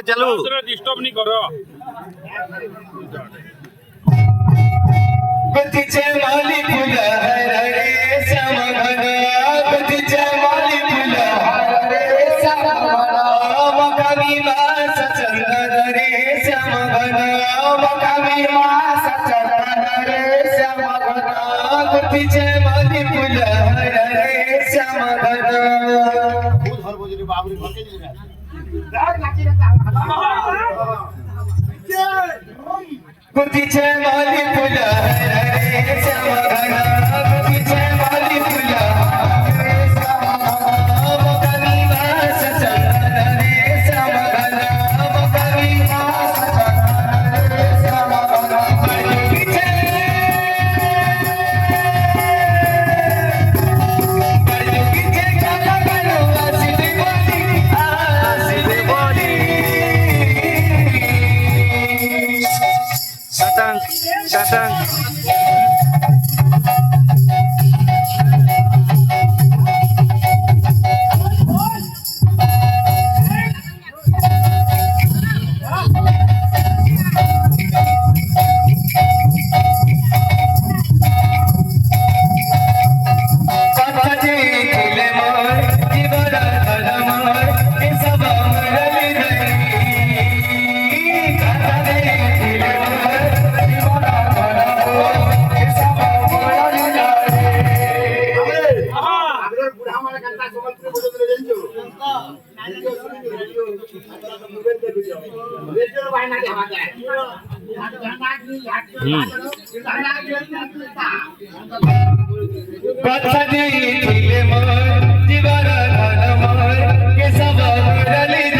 चालू डिस्टर्ब नहीं करो गतीचे माली फुला रे श्याम घना गतीचे माली फुला रे श्याम घना मकामी मास चंदन रे श्याम घना मकामी मास चंदन रे श्याम घना गतीचे माली फुला रे श्याम घना गतीचे माली फुला रे श्याम घना गतीचे माली फुला रे श्याम घना मकामी मास चंदन रे श्याम घना मकामी मास चंदन रे श्याम घना गतीचे गाना गानो आसिदे बोली datang কথা দিয়ে দিলে মোর জীবন ধন মোর কে সব মুরলি